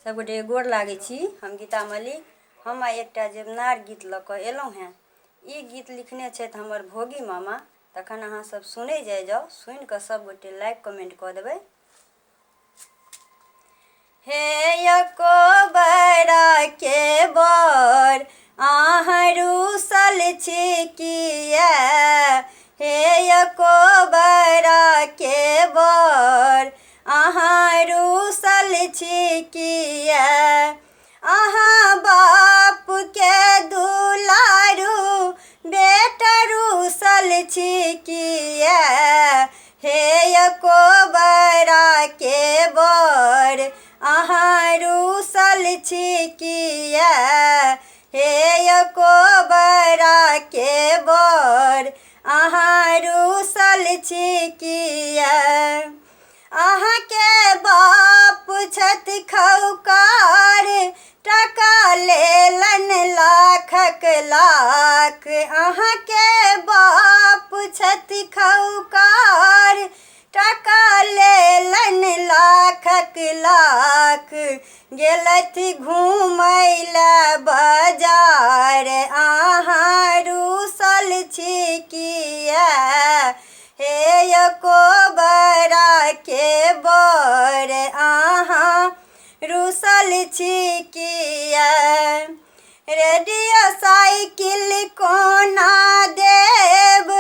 सबगोटे गोर लागै छी। हम गीता मलिक। हम आइ एकटा जेबनार गीत लऽ कऽ एलहुँ हेँ। ई गीत लिखने छथि हमर भोगी मामा। तखन अहाँ सब सुनै जाउ, सुनि कऽ सबगोटे लाइक कमेंट कऽ देबै। हे एको बरा के बर अहाँ रूसल छी किया, हे एको बरा के बर अहाँ रूसल छी किया, अहाँ बाप के दुलारू बेटा रूसल छी किया, हे एको बरा के बर अहाँ रूसल छी किया, हे एको बरा के बर अहाँ रूसल छी किया, अहाँ के बाप छथि खौकार टका लेलन लाखक लाख, अहाँ के बाप छथि खौकार टका लेलन लाखक लाख, गेलथि घूमय लए बाजार अहाँ रूसल छी किया, हे एको बरा के बर अहाँ रूसल छी किया, रेडियो साइकिल कोना देब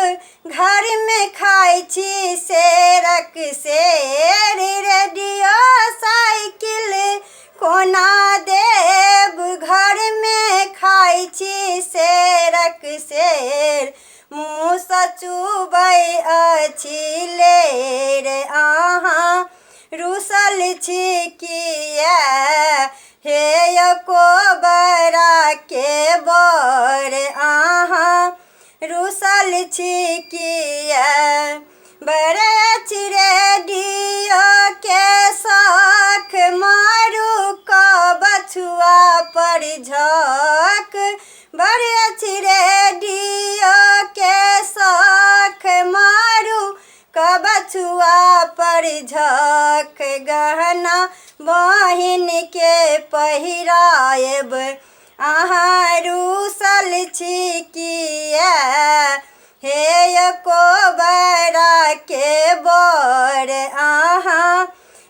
घर में खाइ छी शेरक शेर, रेडियो साइकिल कोना देब घर में खाइ छी शेरक शेर, मुँह सँ चुबै अछि लेर अहाँ रूसल छी किया, हे एको बरा के बर अहाँ रूसल छी किया, बड़े रेडियो के शौख मारू का बछुआ पर झोंक, बड़े रेडियो के शौख मारू का बछुआ पर झोंक, गहना बहिन के पहिराएब अहाँ रूसल छी किया, हे एको बरा के बर अहाँ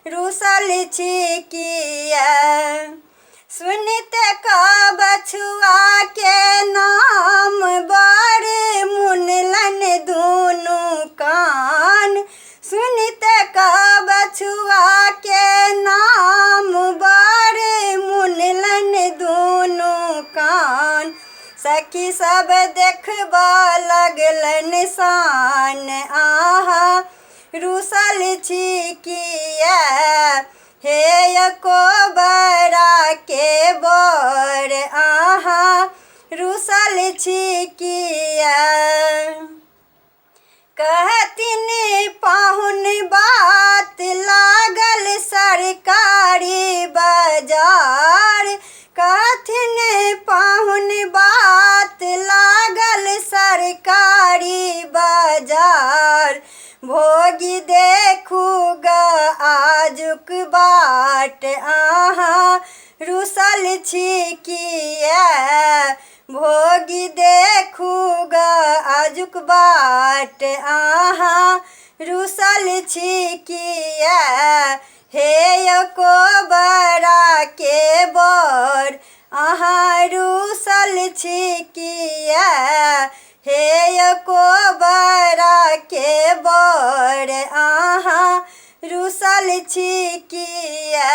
रूसल छी किया, सुनते का बछुआ के नाम बड़ मुनलन दुनू कान, सुनते का बछुआ के नाम बड़ मुनलन दुनू कान, सखी सब देखबा लगलन शान अहाँ रूसल छी किया, हे एको बरा के बर अहाँ रूसल छी किया, कहथिन पाहुन बात लागल सरकारी बाजार, कहथिन पाहुन बात लागल सरकारी बाजार, भोगी देखू ग आजुक बाट अहाँ रूसल छी किया, भोगी देखू ग आजुक बाट अहाँ रूसल छी किया, हे एको बरा के बर अहाँ रूसल छी किया, हे एको बरा के बर अहाँ रूसल छी किया।